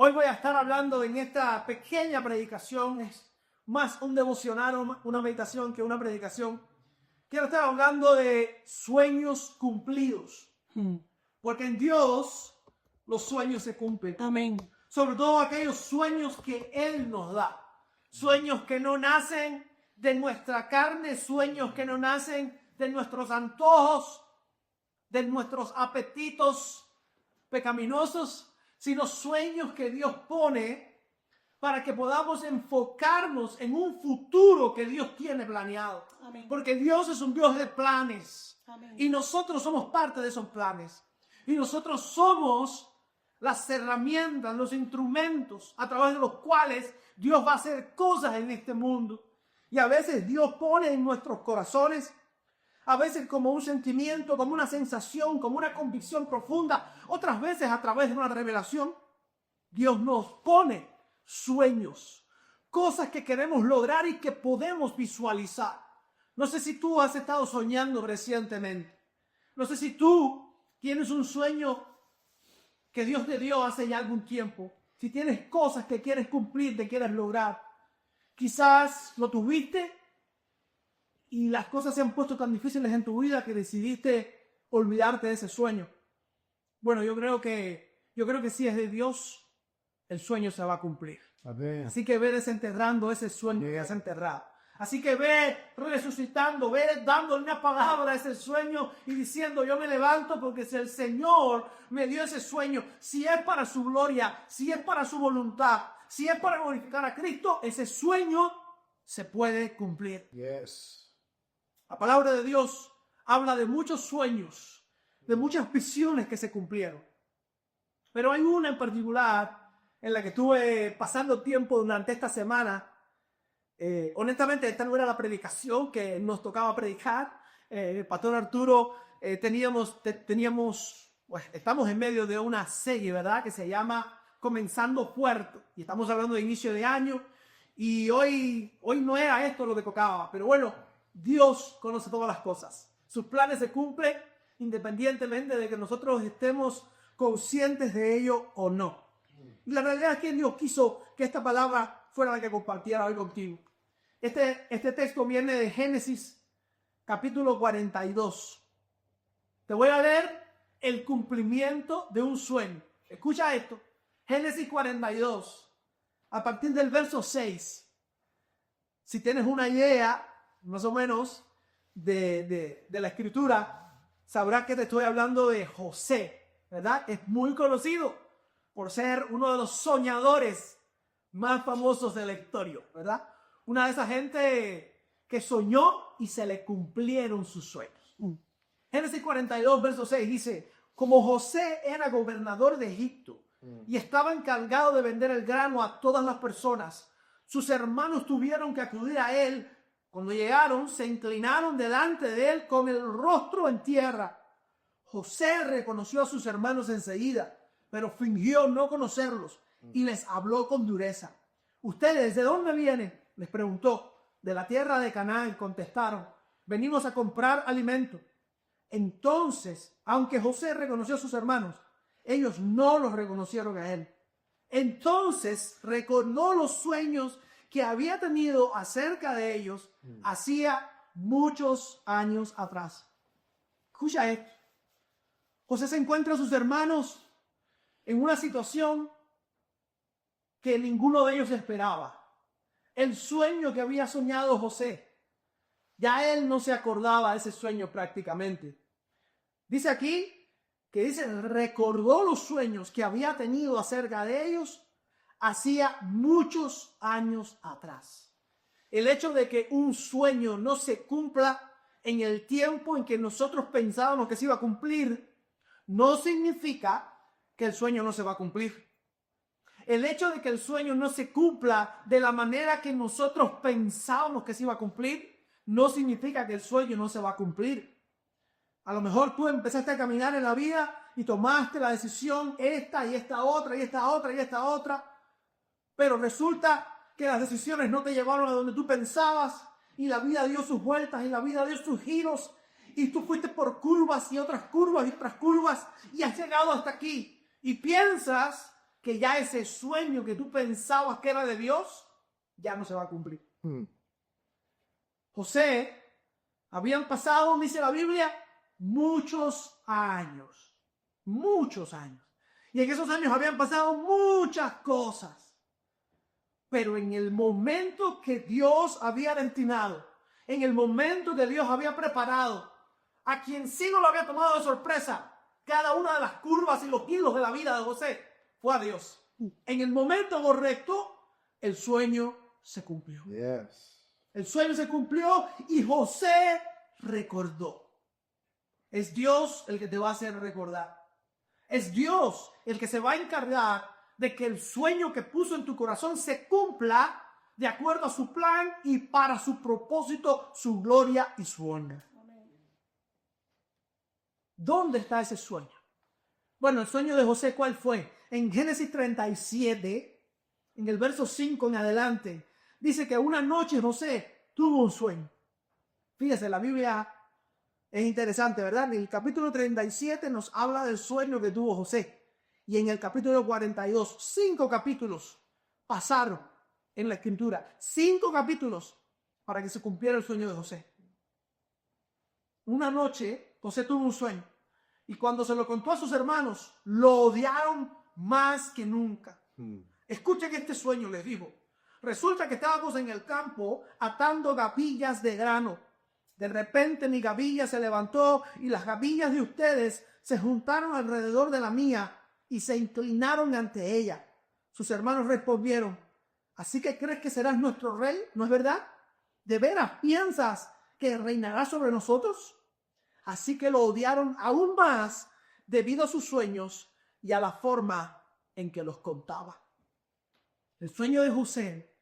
Hoy voy a estar hablando en esta pequeña predicación, es más un devocional, una meditación que una predicación. Quiero estar hablando de sueños cumplidos, porque en Dios los sueños se cumplen. Amén. Sobre todo aquellos sueños que Él nos da. Sueños que no nacen de nuestra carne, sueños que no nacen de nuestros antojos, de nuestros apetitos pecaminosos, sino sueños que Dios pone para que podamos enfocarnos en un futuro que Dios tiene planeado. Amén. Porque Dios es un Dios de planes. Amén. Y nosotros somos parte de esos planes. Y nosotros somos las herramientas, los instrumentos a través de los cuales Dios va a hacer cosas en este mundo. Y a veces Dios pone en nuestros corazones, a veces como un sentimiento, como una sensación, como una convicción profunda. Otras veces a través de una revelación, Dios nos pone sueños, cosas que queremos lograr y que podemos visualizar. No sé si tú has estado soñando recientemente. No sé si tú tienes un sueño que Dios te dio hace ya algún tiempo. Si tienes cosas que quieres cumplir, que quieres lograr. Quizás lo tuviste y las cosas se han puesto tan difíciles en tu vida que decidiste olvidarte de ese sueño. Bueno, yo creo que si es de Dios, el sueño se va a cumplir. Amén. Así que ve desenterrando ese sueño que has enterrado. Así que ve resucitando, ve dándole una palabra a ese sueño y diciendo: yo me levanto porque si el Señor me dio ese sueño, si es para su gloria, si es para su voluntad, si es para glorificar a Cristo, ese sueño se puede cumplir. Yes. La palabra de Dios habla de muchos sueños, de muchas visiones que se cumplieron. Pero hay una en particular en la que estuve pasando tiempo durante esta semana. Honestamente, esta no era la predicación que nos tocaba predicar. El pastor Arturo, estamos en medio de una serie, ¿verdad?, que se llama Comenzando Fuerte. Y estamos hablando de inicio de año. Y hoy no era esto lo que tocaba. Pero bueno, Dios conoce todas las cosas. Sus planes se cumplen independientemente de que nosotros estemos conscientes de ello o no. Y la realidad es que Dios quiso que esta palabra fuera la que compartiera hoy contigo. Este texto viene de Génesis capítulo 42. Te voy a leer el cumplimiento de un sueño. Escucha esto. Génesis 42, a partir del verso 6. Si tienes una idea, más o menos, de la escritura, sabrás que te estoy hablando de José, ¿verdad? Es muy conocido por ser uno de los soñadores más famosos de la historia, ¿verdad? Una de esa gente que soñó y se le cumplieron sus sueños. Génesis 42, verso 6 dice: como José era gobernador de Egipto y estaba encargado de vender el grano a todas las personas, sus hermanos tuvieron que acudir a él. Cuando llegaron, se inclinaron delante de él con el rostro en tierra. José reconoció a sus hermanos enseguida, pero fingió no conocerlos y les habló con dureza. ¿Ustedes de dónde vienen?, les preguntó. De la tierra de Canaán, contestaron. Venimos a comprar alimento. Entonces, aunque José reconoció a sus hermanos, ellos no los reconocieron a él. Entonces recordó los sueños que había tenido acerca de ellos hacía muchos años atrás. Escucha esto. José se encuentra a sus hermanos en una situación que ninguno de ellos esperaba. El sueño que había soñado José, ya él no se acordaba de ese sueño prácticamente. Dice aquí recordó los sueños que había tenido acerca de ellos hacía muchos años atrás. El hecho de que un sueño no se cumpla en el tiempo en que nosotros pensábamos que se iba a cumplir, no significa que el sueño no se va a cumplir. El hecho de que el sueño no se cumpla de la manera que nosotros pensábamos que se iba a cumplir, no significa que el sueño no se va a cumplir. A lo mejor tú empezaste a caminar en la vida y tomaste la decisión esta y esta otra y esta otra y esta otra, pero resulta que las decisiones no te llevaron a donde tú pensabas y la vida dio sus vueltas y la vida dio sus giros y tú fuiste por curvas y otras curvas y otras curvas y has llegado hasta aquí y piensas que ya ese sueño que tú pensabas que era de Dios, ya no se va a cumplir. José, habían pasado, dice la Biblia, muchos años. Muchos años. Y en esos años habían pasado muchas cosas. Pero en el momento que Dios había destinado, en el momento que Dios había preparado, a quien sí no lo había tomado de sorpresa, cada una de las curvas y los hilos de la vida de José, fue a Dios. En el momento correcto, el sueño se cumplió. Yes. El sueño se cumplió y José recordó. Es Dios el que te va a hacer recordar. Es Dios el que se va a encargar de que el sueño que puso en tu corazón se cumpla de acuerdo a su plan y para su propósito, su gloria y su honra. ¿Dónde está ese sueño? Bueno, el sueño de José, ¿cuál fue? En Génesis 37, en el verso 5 en adelante, dice que una noche José tuvo un sueño. Fíjese, la Biblia es interesante, ¿verdad? En el capítulo 37 nos habla del sueño que tuvo José. Y en el capítulo 42, 5 capítulos pasaron en la escritura. 5 capítulos para que se cumpliera el sueño de José. Una noche José tuvo un sueño. Y cuando se lo contó a sus hermanos, lo odiaron más que nunca. Escuchen este sueño, les digo. Resulta que estábamos en el campo atando gavillas de grano. De repente mi gavilla se levantó y las gavillas de ustedes se juntaron alrededor de la mía y se inclinaron ante ella. Sus hermanos respondieron: ¿así que crees que serás nuestro rey? ¿No es verdad? ¿De veras piensas que reinará sobre nosotros? Así que lo odiaron aún más debido a sus sueños y a la forma en que los contaba. El sueño de José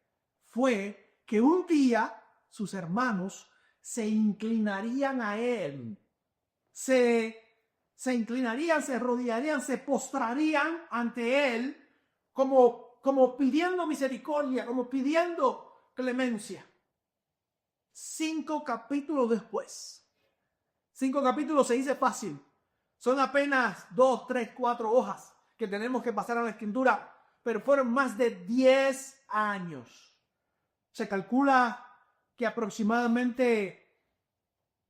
fue que un día sus hermanos se inclinarían a él, se inclinarían, se arrodillarían, se postrarían ante él como pidiendo misericordia, como pidiendo clemencia. 5 capítulos después. 5 capítulos se dice fácil. Son apenas 2, 3, 4 hojas que tenemos que pasar a la escritura, pero fueron más de 10 años. Se calcula que aproximadamente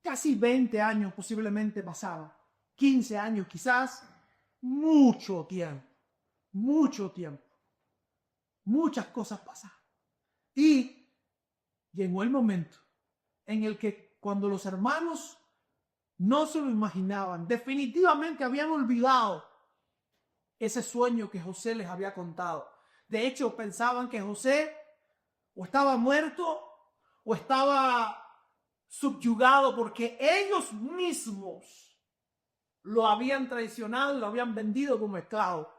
casi 20 años posiblemente pasaron. 15 años quizás. Mucho tiempo. Mucho tiempo. Muchas cosas pasaron. Y llegó el momento en el que cuando los hermanos no se lo imaginaban, definitivamente habían olvidado ese sueño que José les había contado. De hecho, pensaban que José o estaba muerto o estaba subyugado porque ellos mismos lo habían traicionado y lo habían vendido como esclavo.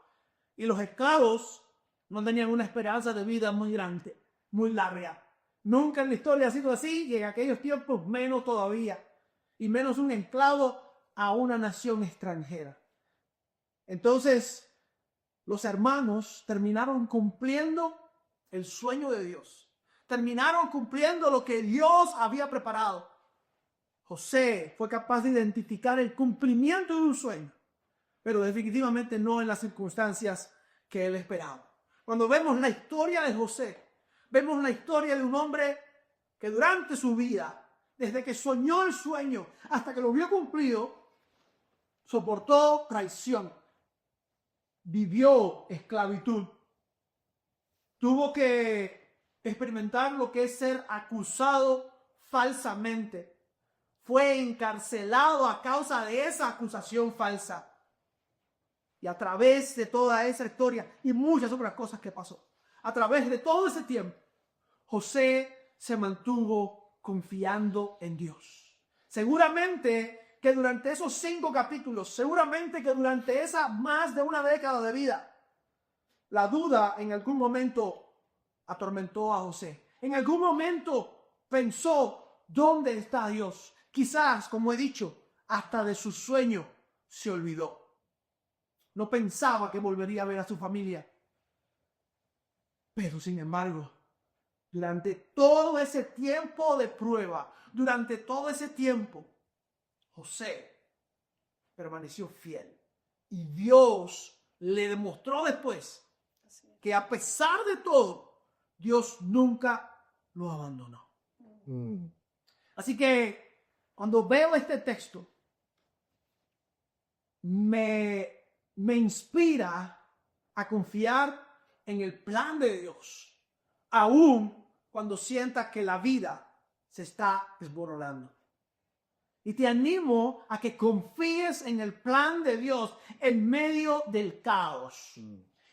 Y los esclavos no tenían una esperanza de vida muy grande, muy larga. Nunca en la historia ha sido así y en aquellos tiempos menos todavía. Y menos un esclavo a una nación extranjera. Entonces, los hermanos terminaron cumpliendo el sueño de Dios. Terminaron cumpliendo lo que Dios había preparado. José fue capaz de identificar el cumplimiento de un sueño, pero definitivamente no en las circunstancias que él esperaba. Cuando vemos la historia de José, vemos la historia de un hombre que durante su vida, desde que soñó el sueño hasta que lo vio cumplido, soportó traición, vivió esclavitud, tuvo que experimentar lo que es ser acusado falsamente, fue encarcelado a causa de esa acusación falsa. Y a través de toda esa historia y muchas otras cosas que pasó, a través de todo ese tiempo, José se mantuvo confiando en Dios. Seguramente que durante esos 5 capítulos, seguramente que durante esa más de una década de vida, la duda en algún momento atormentó a José. En algún momento pensó, ¿dónde está Dios? Quizás, como he dicho, hasta de su sueño se olvidó. No pensaba que volvería a ver a su familia. Pero sin embargo, durante todo ese tiempo de prueba, durante todo ese tiempo, José permaneció fiel. Y Dios le demostró después que a pesar de todo, Dios nunca lo abandonó. Así que cuando veo este texto, me inspira a confiar en el plan de Dios, aun cuando sienta que la vida se está desmoronando. Y te animo a que confíes en el plan de Dios en medio del caos,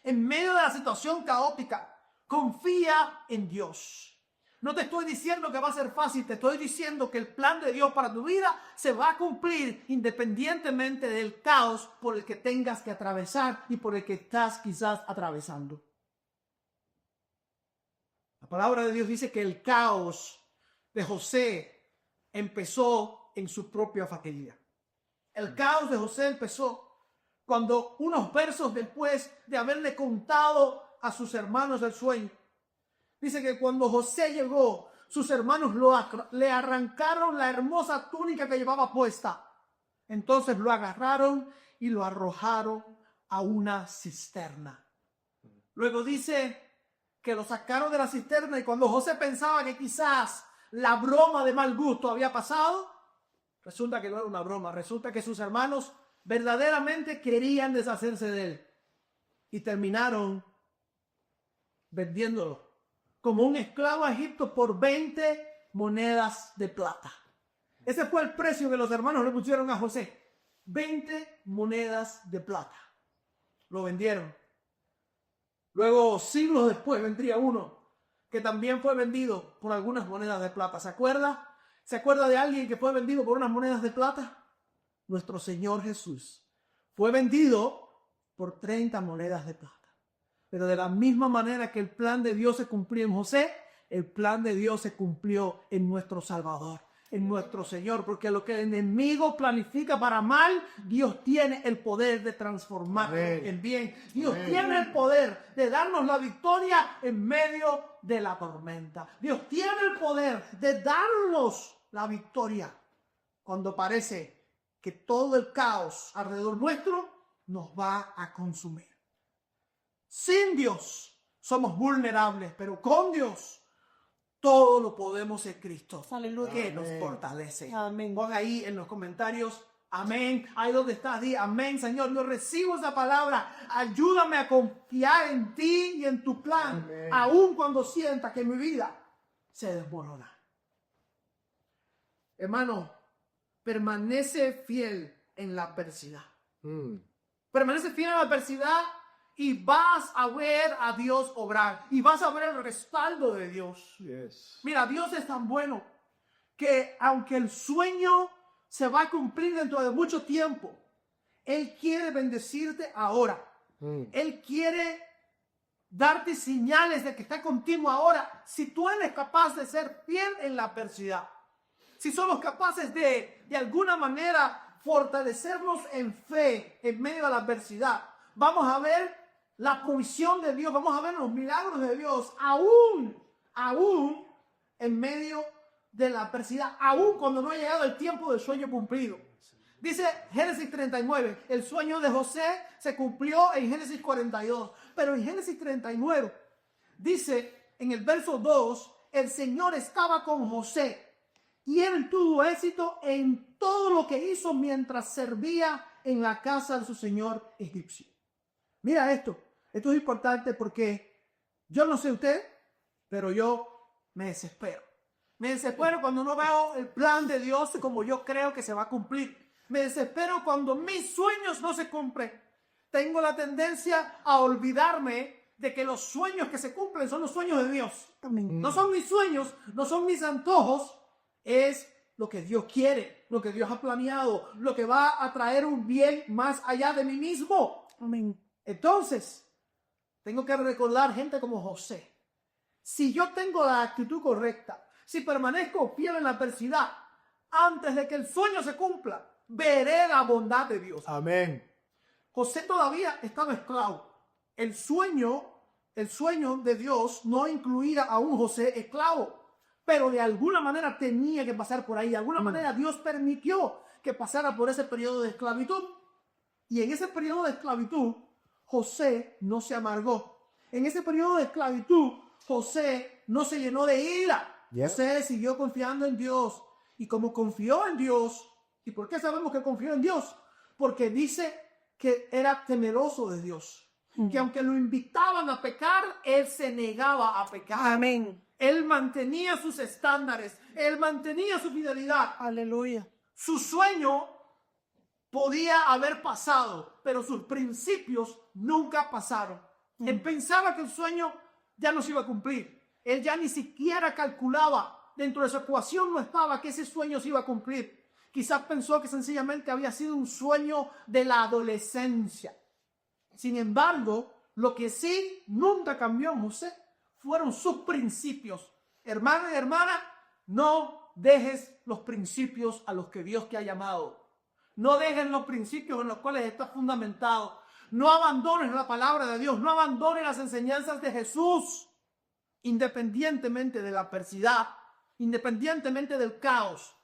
en medio de la situación caótica. Confía en Dios. No te estoy diciendo que va a ser fácil, te estoy diciendo que el plan de Dios para tu vida se va a cumplir independientemente del caos por el que tengas que atravesar y por el que estás quizás atravesando. La palabra de Dios dice que el caos de José empezó en su propia familia. El caos de José empezó cuando unos versos después de haberle contado a sus hermanos el sueño, dice que cuando José llegó, sus hermanos le arrancaron la hermosa túnica que llevaba puesta. Entonces lo agarraron y lo arrojaron a una cisterna. Luego dice que lo sacaron de la cisterna y cuando José pensaba que quizás la broma de mal gusto había pasado, resulta que no era una broma. Resulta que sus hermanos verdaderamente querían deshacerse de él y terminaron vendiéndolo como un esclavo a Egipto por 20 monedas de plata. Ese fue el precio que los hermanos le pusieron a José. 20 monedas de plata. Lo vendieron. Luego, siglos después, vendría uno que también fue vendido por algunas monedas de plata. ¿Se acuerda? ¿Se acuerda de alguien que fue vendido por unas monedas de plata? Nuestro Señor Jesús fue vendido por 30 monedas de plata. Pero de la misma manera que el plan de Dios se cumplió en José, el plan de Dios se cumplió en nuestro Salvador, en nuestro Señor. Porque lo que el enemigo planifica para mal, Dios tiene el poder de transformarlo en bien. Dios tiene el poder de darnos la victoria en medio de la tormenta. Dios tiene el poder de darnos la victoria cuando parece que todo el caos alrededor nuestro nos va a consumir. Sin Dios somos vulnerables, pero con Dios todo lo podemos en Cristo. Aleluya. Que nos fortalece. Amén. Pon ahí en los comentarios, amén. Ahí donde estás, di amén, Señor. Yo recibo esa palabra. Ayúdame a confiar en ti y en tu plan, amén, aun cuando sienta que mi vida se desmorona. Hermano, permanece fiel en la adversidad. Permanece fiel en la adversidad y vas a ver a Dios obrar. Y vas a ver el respaldo de Dios. Yes. Mira, Dios es tan bueno que aunque el sueño se va a cumplir dentro de mucho tiempo, Él quiere bendecirte ahora. Él quiere darte señales de que está contigo ahora. Si tú eres capaz de ser fiel en la adversidad. Si somos capaces de alguna manera fortalecernos en fe en medio de la adversidad, vamos a ver la provisión de Dios, vamos a ver los milagros de Dios, aún en medio de la adversidad, aún cuando no ha llegado el tiempo del sueño cumplido. Dice Génesis 39, el sueño de José se cumplió en Génesis 42, pero en Génesis 39 dice en el verso 2, el Señor estaba con José y él tuvo éxito en todo lo que hizo mientras servía en la casa de su señor egipcio. Mira esto es importante porque yo no sé usted, pero yo me desespero. Me desespero cuando no veo el plan de Dios como yo creo que se va a cumplir. Me desespero cuando mis sueños no se cumplen. Tengo la tendencia a olvidarme de que los sueños que se cumplen son los sueños de Dios. No son mis sueños, no son mis antojos. Es lo que Dios quiere, lo que Dios ha planeado, lo que va a traer un bien más allá de mí mismo. Amén. Entonces, tengo que recordar gente como José. Si yo tengo la actitud correcta, si permanezco fiel en la adversidad, antes de que el sueño se cumpla, veré la bondad de Dios. Amén. José todavía estaba esclavo. El sueño de Dios no incluía a un José esclavo. Pero de alguna manera tenía que pasar por ahí. De alguna manera Dios permitió que pasara por ese periodo de esclavitud. Y en ese periodo de esclavitud, José no se amargó. en ese periodo de esclavitud, José no se llenó de ira. José siguió confiando en Dios. Y como confió en Dios, ¿y por qué sabemos que confió en Dios? Porque dice que era temeroso de Dios. Que aunque lo invitaban a pecar, él se negaba a pecar. Amén. Él mantenía sus estándares. Él mantenía su fidelidad. Aleluya. Su sueño podía haber pasado, pero sus principios nunca pasaron. Él pensaba que el sueño ya no se iba a cumplir. Él ya ni siquiera calculaba, dentro de su ecuación no estaba que ese sueño se iba a cumplir. Quizás pensó que sencillamente había sido un sueño de la adolescencia. Sin embargo, lo que sí nunca cambió en José fueron sus principios. Hermana y hermana, no dejes los principios a los que Dios te ha llamado. No dejes los principios en los cuales estás fundamentado. No abandones la palabra de Dios. No abandones las enseñanzas de Jesús. Independientemente de la adversidad, independientemente del caos.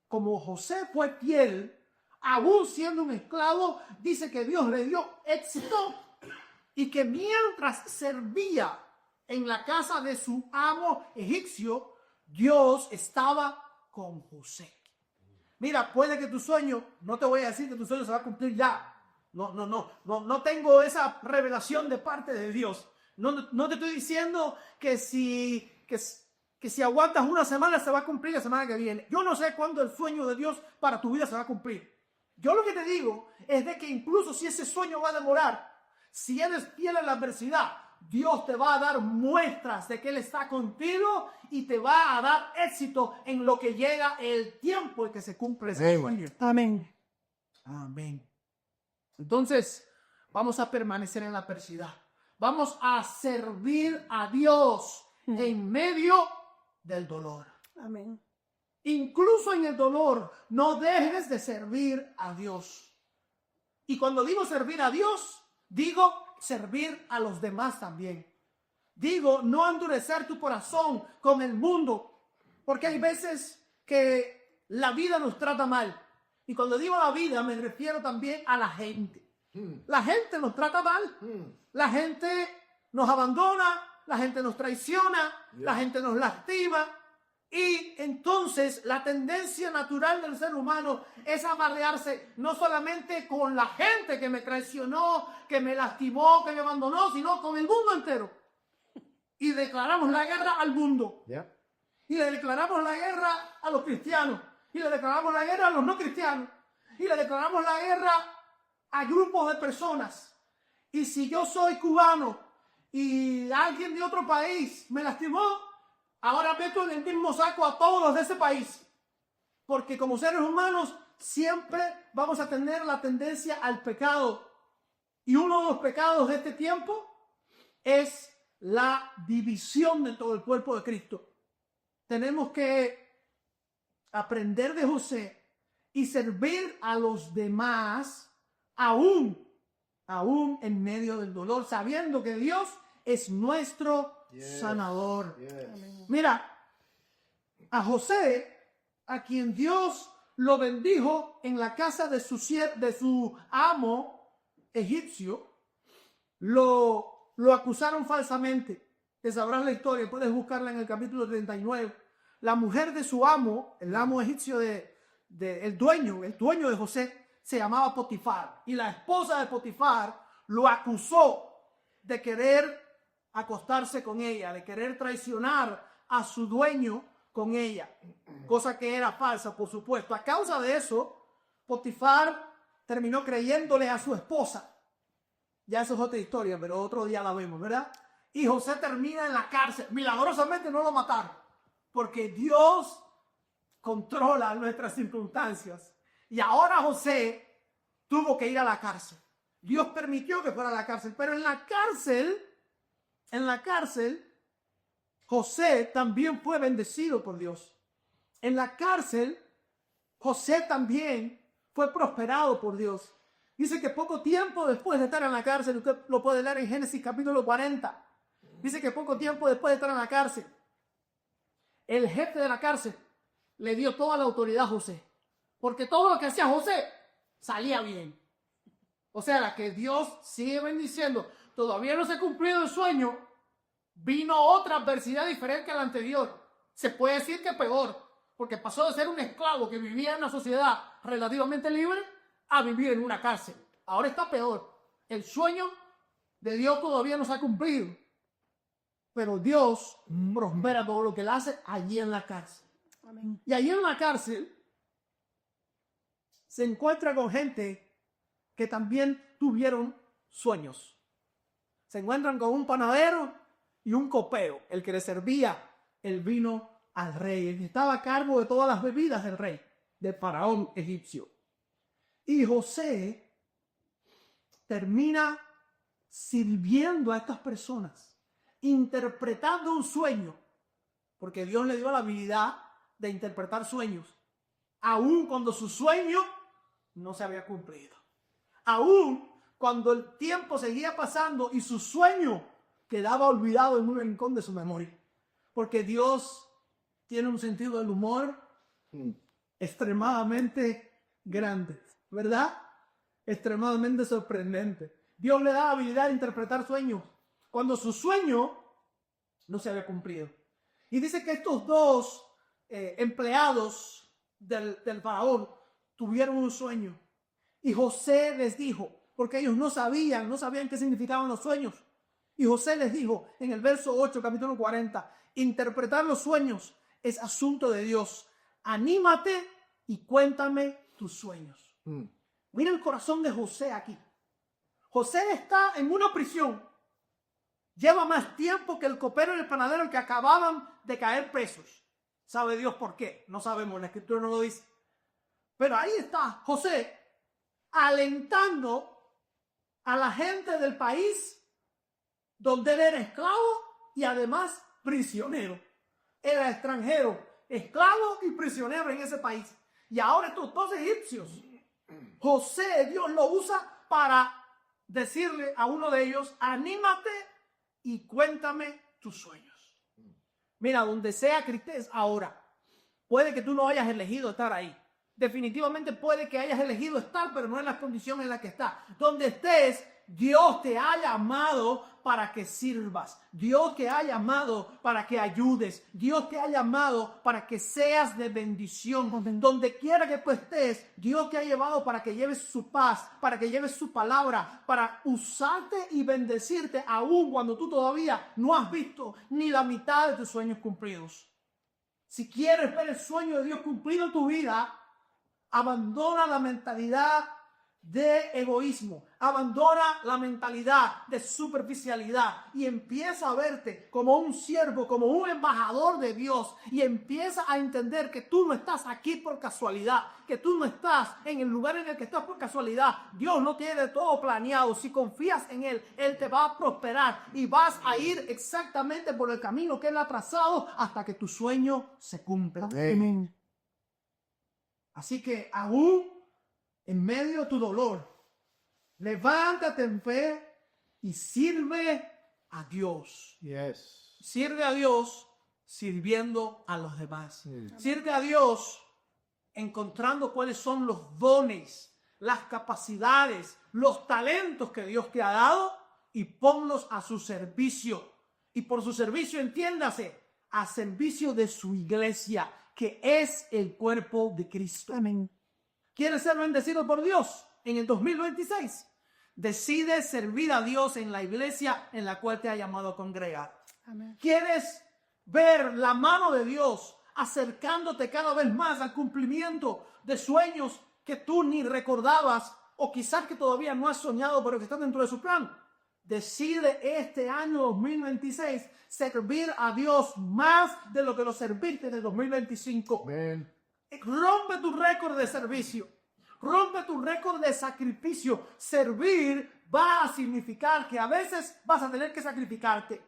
Como José fue fiel, aún siendo un esclavo, dice que Dios le dio éxito y que mientras servía en la casa de su amo egipcio, Dios estaba con José. Mira, puede que tu sueño, no te voy a decir que tu sueño se va a cumplir ya. No tengo esa revelación de parte de Dios. No te estoy diciendo que si aguantas una semana se va a cumplir la semana que viene. Yo no sé cuándo el sueño de Dios para tu vida se va a cumplir. Yo lo que te digo es de que incluso si ese sueño va a demorar, si eres fiel a la adversidad, Dios te va a dar muestras de que Él está contigo y te va a dar éxito en lo que llega el tiempo en que se cumple ese sueño. Amén. Amén. Entonces, vamos a permanecer en la adversidad. Vamos a servir a Dios en medio del dolor. Amén. Incluso en el dolor, no dejes de servir a Dios. Y cuando digo servir a Dios, digo servir a los demás también. Digo, no endurecer tu corazón con el mundo, porque hay veces que la vida nos trata mal. Y cuando digo la vida, me refiero también a la gente. La gente nos trata mal. La gente nos abandona, la gente nos traiciona, la gente nos lastima. Y entonces la tendencia natural del ser humano es amarrearse no solamente con la gente que me traicionó, que me lastimó, que me abandonó, sino con el mundo entero. Y declaramos la guerra al mundo. Y le declaramos la guerra a los cristianos. Y le declaramos la guerra a los no cristianos. Y le declaramos la guerra a grupos de personas. Y si yo soy cubano y alguien de otro país me lastimó, ahora meto en el mismo saco a todos los de ese país. Porque como seres humanos siempre vamos a tener la tendencia al pecado. Y uno de los pecados de este tiempo es la división de todo el cuerpo de Cristo. Tenemos que aprender de José y servir a los demás aún en medio del dolor, sabiendo que Dios es nuestro sanador. Mira, a José, a quien Dios lo bendijo en la casa de su amo egipcio, lo acusaron falsamente. Te sabrás la historia, puedes buscarla en el capítulo 39. La mujer de su amo, el amo egipcio el dueño de José, se llamaba Potifar. Y la esposa de Potifar lo acusó de querer acostarse con ella, de querer traicionar a su dueño con ella, cosa que era falsa, por supuesto. A causa de eso, Potifar terminó creyéndole a su esposa. Ya eso es otra historia, pero otro día la vemos, ¿verdad? Y José termina en la cárcel. Milagrosamente no lo mataron, porque Dios controla nuestras circunstancias. Y ahora José tuvo que ir a la cárcel. Dios permitió que fuera a la cárcel, pero en la cárcel, José también fue bendecido por Dios. En la cárcel, José también fue prosperado por Dios. Dice que poco tiempo después de estar en la cárcel, usted lo puede leer en Génesis capítulo 40. Dice que poco tiempo después de estar en la cárcel, el jefe de la cárcel le dio toda la autoridad a José. Porque todo lo que hacía José salía bien. O sea, que Dios sigue bendiciendo. todavía no se ha cumplido el sueño, vino otra adversidad diferente a la anterior. Se puede decir que peor, porque pasó de ser un esclavo que vivía en una sociedad relativamente libre a vivir en una cárcel. Ahora está peor. El sueño de Dios todavía no se ha cumplido, pero Dios prospera todo lo que él hace allí en la cárcel. Amén. Y allí en la cárcel se encuentra con gente que también tuvieron sueños. Se encuentran con un panadero y un copero, el que le servía el vino al rey, el que estaba a cargo de todas las bebidas del rey, del faraón egipcio. Y José termina sirviendo a estas personas, interpretando un sueño, porque Dios le dio la habilidad de interpretar sueños, aun cuando su sueño no se había cumplido, aun cuando el tiempo seguía pasando y su sueño quedaba olvidado en un rincón de su memoria, porque Dios tiene un sentido del humor extremadamente grande, ¿verdad? Extremadamente sorprendente. Dios le da la habilidad de interpretar sueños cuando su sueño no se había cumplido. Y dice que estos dos empleados del faraón tuvieron un sueño. Y José les dijo, porque ellos no sabían qué significaban los sueños. Y José les dijo en el verso 8, capítulo 40, interpretar los sueños es asunto de Dios. Anímate y cuéntame tus sueños. Mira el corazón de José aquí. José está en una prisión. Lleva más tiempo que el copero y el panadero que acababan de caer presos. ¿Sabe Dios por qué? No sabemos, la escritura no lo dice. Pero ahí está José alentando a la gente del país donde él era esclavo y además prisionero. Era extranjero, esclavo y prisionero en ese país. Y ahora estos dos egipcios, José, Dios lo usa para decirle a uno de ellos, anímate y cuéntame tus sueños. Mira, donde sea que estés ahora, puede que tú no hayas elegido estar ahí. Definitivamente puede que hayas elegido estar, pero no en las condiciones en las que estás. Donde estés, Dios te ha llamado para que sirvas. Dios te ha llamado para que ayudes. Dios te ha llamado para que seas de bendición. Donde quiera que tú estés, Dios te ha llevado para que lleves su paz, para que lleves su palabra, para usarte y bendecirte aun cuando tú todavía no has visto ni la mitad de tus sueños cumplidos. Si quieres ver el sueño de Dios cumplido en tu vida, abandona la mentalidad de egoísmo, abandona la mentalidad de superficialidad y empieza a verte como un siervo, como un embajador de Dios, y empieza a entender que tú no estás aquí por casualidad, que tú no estás en el lugar en el que estás por casualidad. Dios no tiene todo planeado. Si confías en Él, Él te va a prosperar y vas a ir exactamente por el camino que Él ha trazado hasta que tu sueño se cumpla. Amén. Así que aún en medio de tu dolor, levántate en fe y sirve a Dios. Yes. Sirve a Dios sirviendo a los demás. Sirve a Dios encontrando cuáles son los dones, las capacidades, los talentos que Dios te ha dado y ponlos a su servicio. Y por su servicio, entiéndase, a servicio de su iglesia, que es el cuerpo de Cristo. Amén. ¿Quieres ser bendecido por Dios en el 2026? Decide servir a Dios en la iglesia en la cual te ha llamado a congregar. Amén. ¿Quieres ver la mano de Dios acercándote cada vez más al cumplimiento de sueños que tú ni recordabas o quizás que todavía no has soñado pero que están dentro de su plan? Decide este año 2026 servir a Dios más de lo que lo serviste en el 2025. Amén. Rompe tu récord de servicio. Rompe tu récord de sacrificio. Servir va a significar que a veces vas a tener que sacrificarte.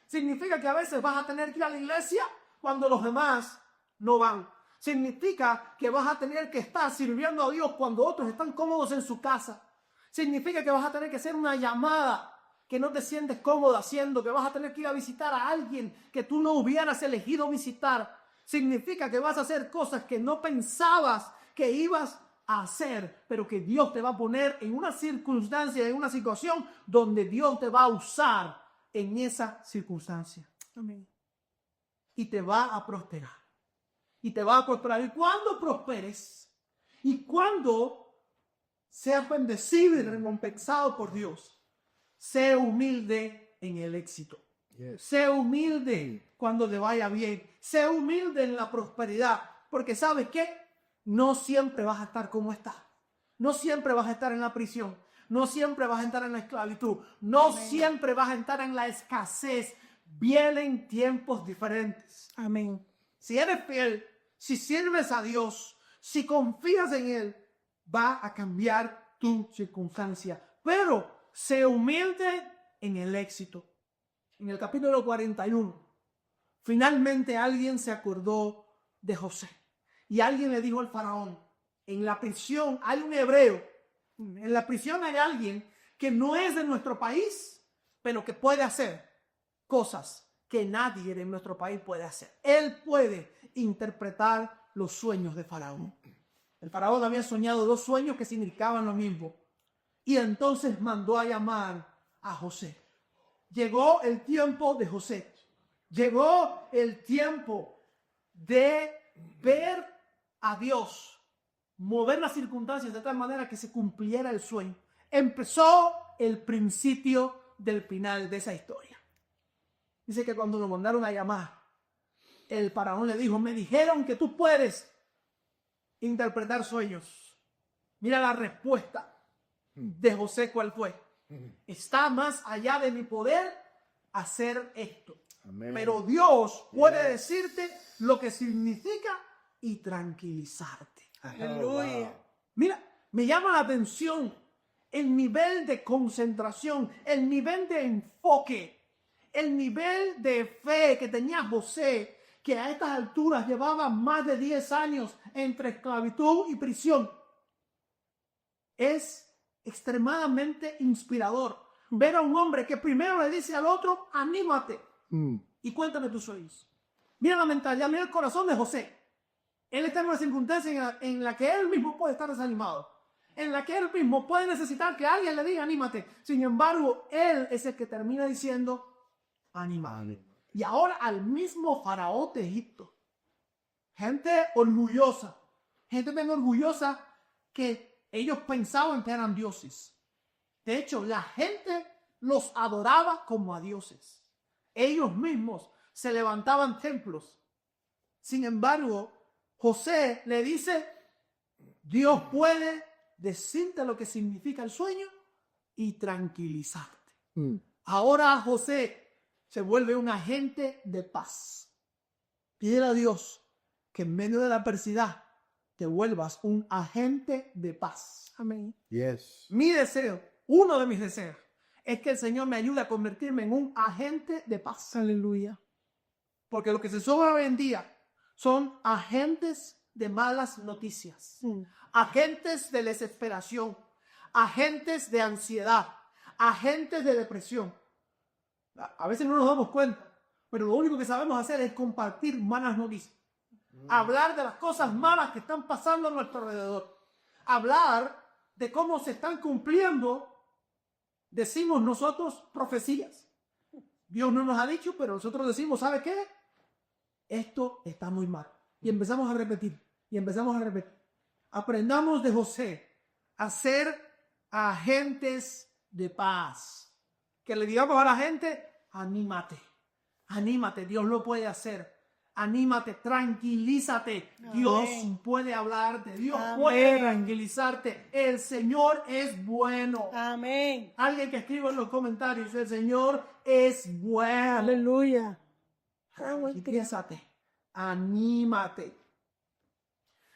Significa que a veces vas a tener que ir a la iglesia cuando los demás no van. Significa que vas a tener que estar sirviendo a Dios cuando otros están cómodos en su casa. Significa que vas a tener que hacer una llamada que no te sientes cómodo haciendo, que vas a tener que ir a visitar a alguien que tú no hubieras elegido visitar. Significa que vas a hacer cosas que no pensabas que ibas a hacer, pero que Dios te va a poner en una circunstancia, en una situación donde Dios te va a usar en esa circunstancia. Amén. Y te va a prosperar. Y te va a prosperar. Y cuando prosperes, y cuando seas bendecido y recompensado por Dios, sé humilde en el éxito. Yes. Sé humilde cuando te vaya bien. Sé humilde en la prosperidad. Porque ¿sabes qué? No siempre vas a estar como estás. No siempre vas a estar en la prisión. No siempre vas a estar en la esclavitud. No siempre vas a estar en la escasez. Vienen tiempos diferentes. Amén. Si eres fiel, si sirves a Dios, si confías en Él, va a cambiar tu circunstancia. Pero sé humilde en el éxito. En el capítulo 41, finalmente alguien se acordó de José. Y alguien le dijo al faraón, en la prisión hay un hebreo. En la prisión hay alguien que no es de nuestro país, pero que puede hacer cosas que nadie de nuestro país puede hacer. Él puede interpretar los sueños de Faraón. El faraón había soñado 2 sueños que significaban lo mismo. Y entonces mandó a llamar a José. Llegó el tiempo de José. Llegó el tiempo de ver a Dios mover las circunstancias de tal manera que se cumpliera el sueño. Empezó el principio del final de esa historia. Dice que cuando lo mandaron a llamar, el faraón le dijo, me dijeron que tú puedes interpretar sueños. Mira la respuesta de José, ¿cuál fue? Está más allá de mi poder hacer esto. Amén. Pero Dios puede decirte lo que significa y tranquilizarte. Aleluya. Mira, me llama la atención el nivel de concentración, el nivel de enfoque, el nivel de fe que tenía José, que a estas alturas llevaba más de 10 años entre esclavitud y prisión. Es extremadamente inspirador ver a un hombre que primero le dice al otro, anímate y cuéntame tus sueños. Mira la mentalidad, mira el corazón de José. Él está en una circunstancia en la que él mismo puede estar desanimado, en la que él mismo puede necesitar que alguien le diga anímate. Sin embargo, él es el que termina diciendo anímate. Y ahora al mismo faraón de Egipto, gente orgullosa, gente bien orgullosa que ellos pensaban que eran dioses. De hecho, la gente los adoraba como a dioses. Ellos mismos se levantaban templos. Sin embargo, José le dice, Dios puede decirte lo que significa el sueño y tranquilizarte. Ahora José se vuelve un agente de paz. Pídele a Dios que en medio de la adversidad te vuelvas un agente de paz. Amén. Yes. Mi deseo, uno de mis deseos, es que el Señor me ayude a convertirme en un agente de paz. Aleluya. Porque lo que se sobra hoy en día son agentes de malas noticias, agentes de desesperación, agentes de ansiedad, agentes de depresión. A veces no nos damos cuenta, pero lo único que sabemos hacer es compartir malas noticias. Hablar de las cosas malas que están pasando a nuestro alrededor. Hablar de cómo se están cumpliendo, decimos nosotros, profecías. Dios no nos ha dicho, pero nosotros decimos, ¿sabe qué? Esto está muy mal. Y empezamos a repetir, y empezamos a repetir. Aprendamos de José a ser agentes de paz. Que le digamos a la gente, anímate, anímate, Dios lo puede hacer. Anímate, tranquilízate. Dios puede hablarte, Dios puede tranquilizarte. El Señor es bueno. Amén. Alguien que escriba en los comentarios, el Señor es bueno. Aleluya. Tranquilízate, anímate.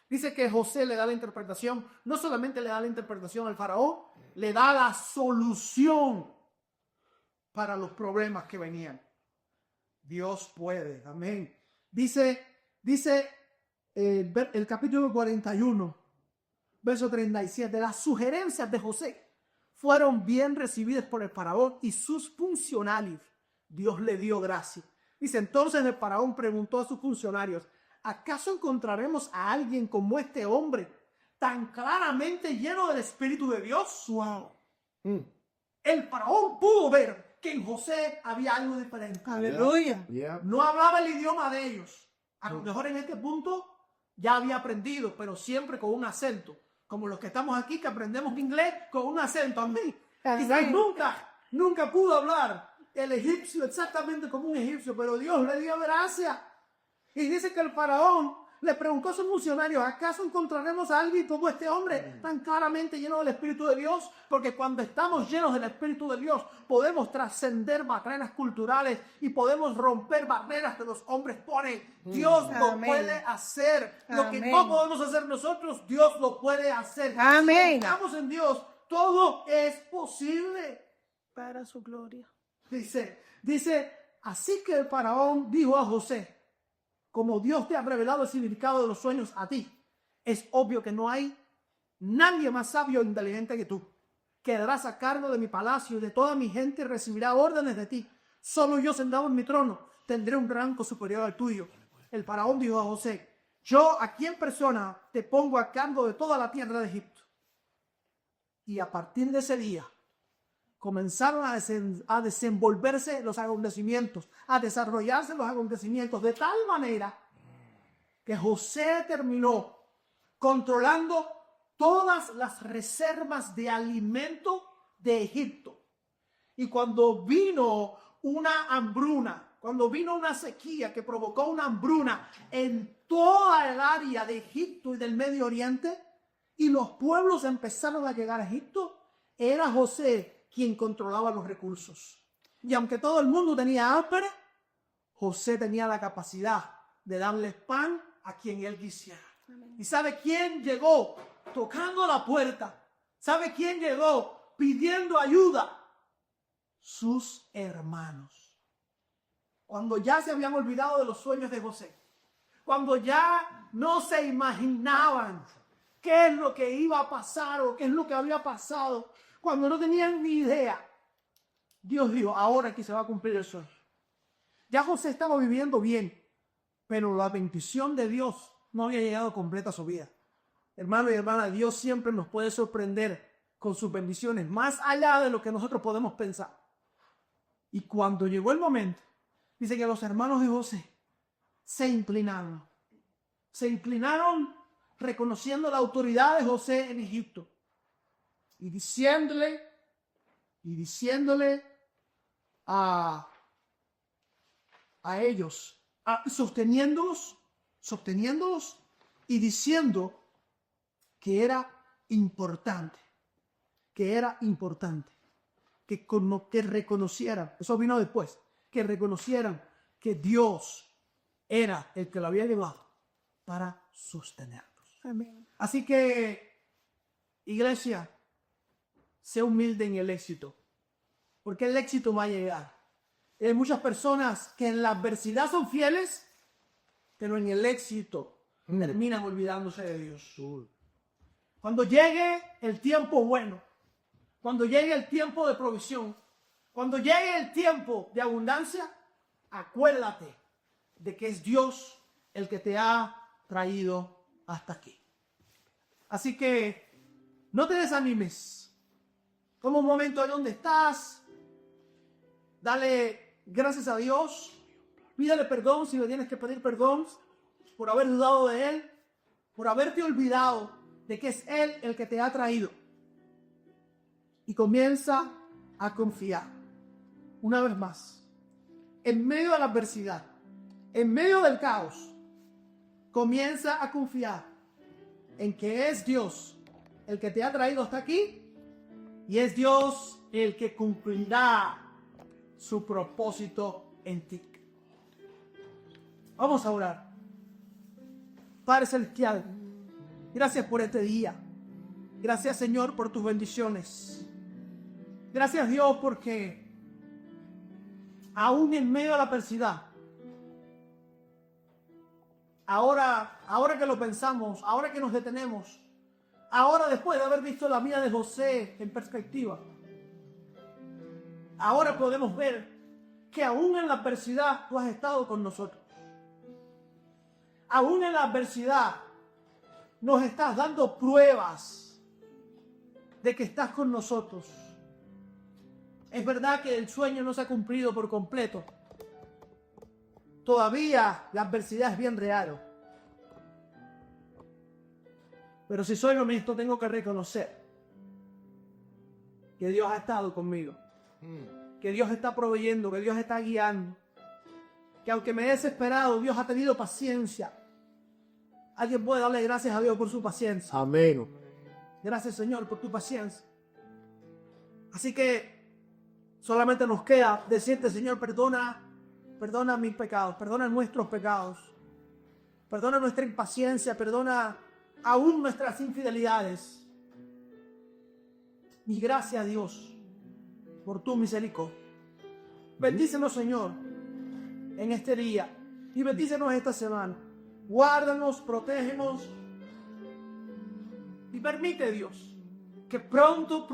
Dice que José le da la interpretación, no solamente le da la interpretación al faraón, le da la solución para los problemas que venían. Dios puede, amén. Dice el capítulo 41, verso 37, las sugerencias de José fueron bien recibidas por el faraón y sus funcionarios. Dios le dio gracia. Dice, entonces el faraón preguntó a sus funcionarios, ¿acaso encontraremos a alguien como este hombre tan claramente lleno del Espíritu de Dios, Wow. el faraón pudo ver que en José había algo diferente. Aleluya. Yeah. No hablaba el idioma de ellos. A lo mejor en este punto ya había aprendido, pero siempre con un acento. Como los que estamos aquí que aprendemos inglés con un acento. A mí, quizás nunca pudo hablar el egipcio exactamente como un egipcio, pero Dios le dio gracia. Y dice que el faraón le preguntó a sus funcionarios, ¿acaso encontraremos a alguien como este hombre tan claramente lleno del Espíritu de Dios? Porque cuando estamos llenos del Espíritu de Dios, podemos trascender barreras culturales y podemos romper barreras que los hombres ponen. Dios lo Amén. puede hacer. Lo que Amén. no podemos hacer nosotros, Dios lo puede hacer. Amén. Si estamos en Dios, todo es posible. Para su gloria. Dice, así que el faraón dijo a José, como Dios te ha revelado el significado de los sueños a ti, es obvio que no hay nadie más sabio e inteligente que tú. Quedarás a cargo de mi palacio y de toda mi gente y recibirá órdenes de ti. Solo yo sentado en mi trono tendré un rango superior al tuyo. El faraón dijo a José, yo aquí en persona te pongo a cargo de toda la tierra de Egipto. Y a partir de ese día, comenzaron a desenvolverse los acontecimientos, a desarrollarse los acontecimientos de tal manera que José terminó controlando todas las reservas de alimento de Egipto. Y cuando vino una hambruna, cuando vino una sequía que provocó una hambruna en toda el área de Egipto y del Medio Oriente, y los pueblos empezaron a llegar a Egipto, era José quien controlaba los recursos. Y aunque todo el mundo tenía hambre, José tenía la capacidad de darles pan a quien él quisiera. Amén. ¿Y sabe quién llegó tocando la puerta? ¿Sabe quién llegó pidiendo ayuda? Sus hermanos. Cuando ya se habían olvidado de los sueños de José, cuando ya no se imaginaban qué es lo que iba a pasar o qué es lo que había pasado, cuando no tenían ni idea, Dios dijo, ahora que se va a cumplir el sueño. Ya José estaba viviendo bien, pero la bendición de Dios no había llegado completa a su vida. Hermano y hermana, Dios siempre nos puede sorprender con sus bendiciones, más allá de lo que nosotros podemos pensar. Y cuando llegó el momento, dice que los hermanos de José se inclinaron. Se inclinaron reconociendo la autoridad de José en Egipto. Y diciéndole a ellos, sosteniéndolos y diciendo que era importante, que reconocieran, eso vino después, que reconocieran que Dios era el que lo había llevado para sostenerlos. Amén. Así que, iglesia, sé humilde en el éxito, porque el éxito va a llegar. Hay muchas personas que en la adversidad son fieles, pero en el éxito terminan olvidándose de Dios. Cuando llegue el tiempo bueno, cuando llegue el tiempo de provisión, cuando llegue el tiempo de abundancia, acuérdate de que es Dios el que te ha traído hasta aquí. Así que no te desanimes. Toma un momento ahí donde estás. Dale gracias a Dios. Pídale perdón si le tienes que pedir perdón por haber dudado de Él, por haberte olvidado de que es Él el que te ha traído. Y comienza a confiar. Una vez más, en medio de la adversidad, en medio del caos, comienza a confiar en que es Dios el que te ha traído hasta aquí y es Dios el que cumplirá su propósito en ti. Vamos a orar. Padre Celestial, gracias por este día. Gracias, Señor, por tus bendiciones. Gracias, Dios, porque aún en medio de la adversidad, ahora que lo pensamos, ahora que nos detenemos, ahora después de haber visto la vida de José en perspectiva, ahora podemos ver que aún en la adversidad tú has estado con nosotros. Aún en la adversidad nos estás dando pruebas de que estás con nosotros. Es verdad que el sueño no se ha cumplido por completo. Todavía la adversidad es bien real. Pero si soy honesto, tengo que reconocer que Dios ha estado conmigo. Que Dios está proveyendo, que Dios está guiando. Que aunque me he desesperado, Dios ha tenido paciencia. Alguien puede darle gracias a Dios por su paciencia. Amén. Gracias, Señor, por tu paciencia. Así que solamente nos queda decirte, Señor, perdona mis pecados, perdona nuestros pecados, perdona nuestra impaciencia, perdona aún nuestras infidelidades. Y gracias a Dios por tu misericordia. Bendícenos, Señor, en este día y bendícenos esta semana. Guárdanos, protégenos y permite, Dios, que pronto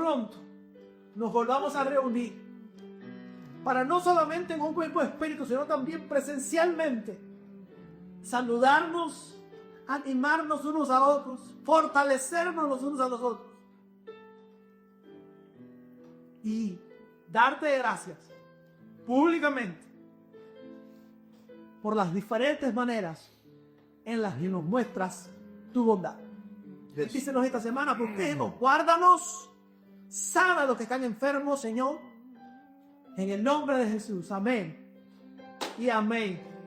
nos volvamos a reunir para no solamente en un cuerpo de espíritu, sino también presencialmente saludarnos, animarnos unos a otros, fortalecernos los unos a los otros y darte gracias públicamente por las diferentes maneras en las que nos muestras tu bondad. Bendícenos esta semana, protégenos, guárdanos, sana a los que están enfermos, Señor, en el nombre de Jesús. Amén y amén.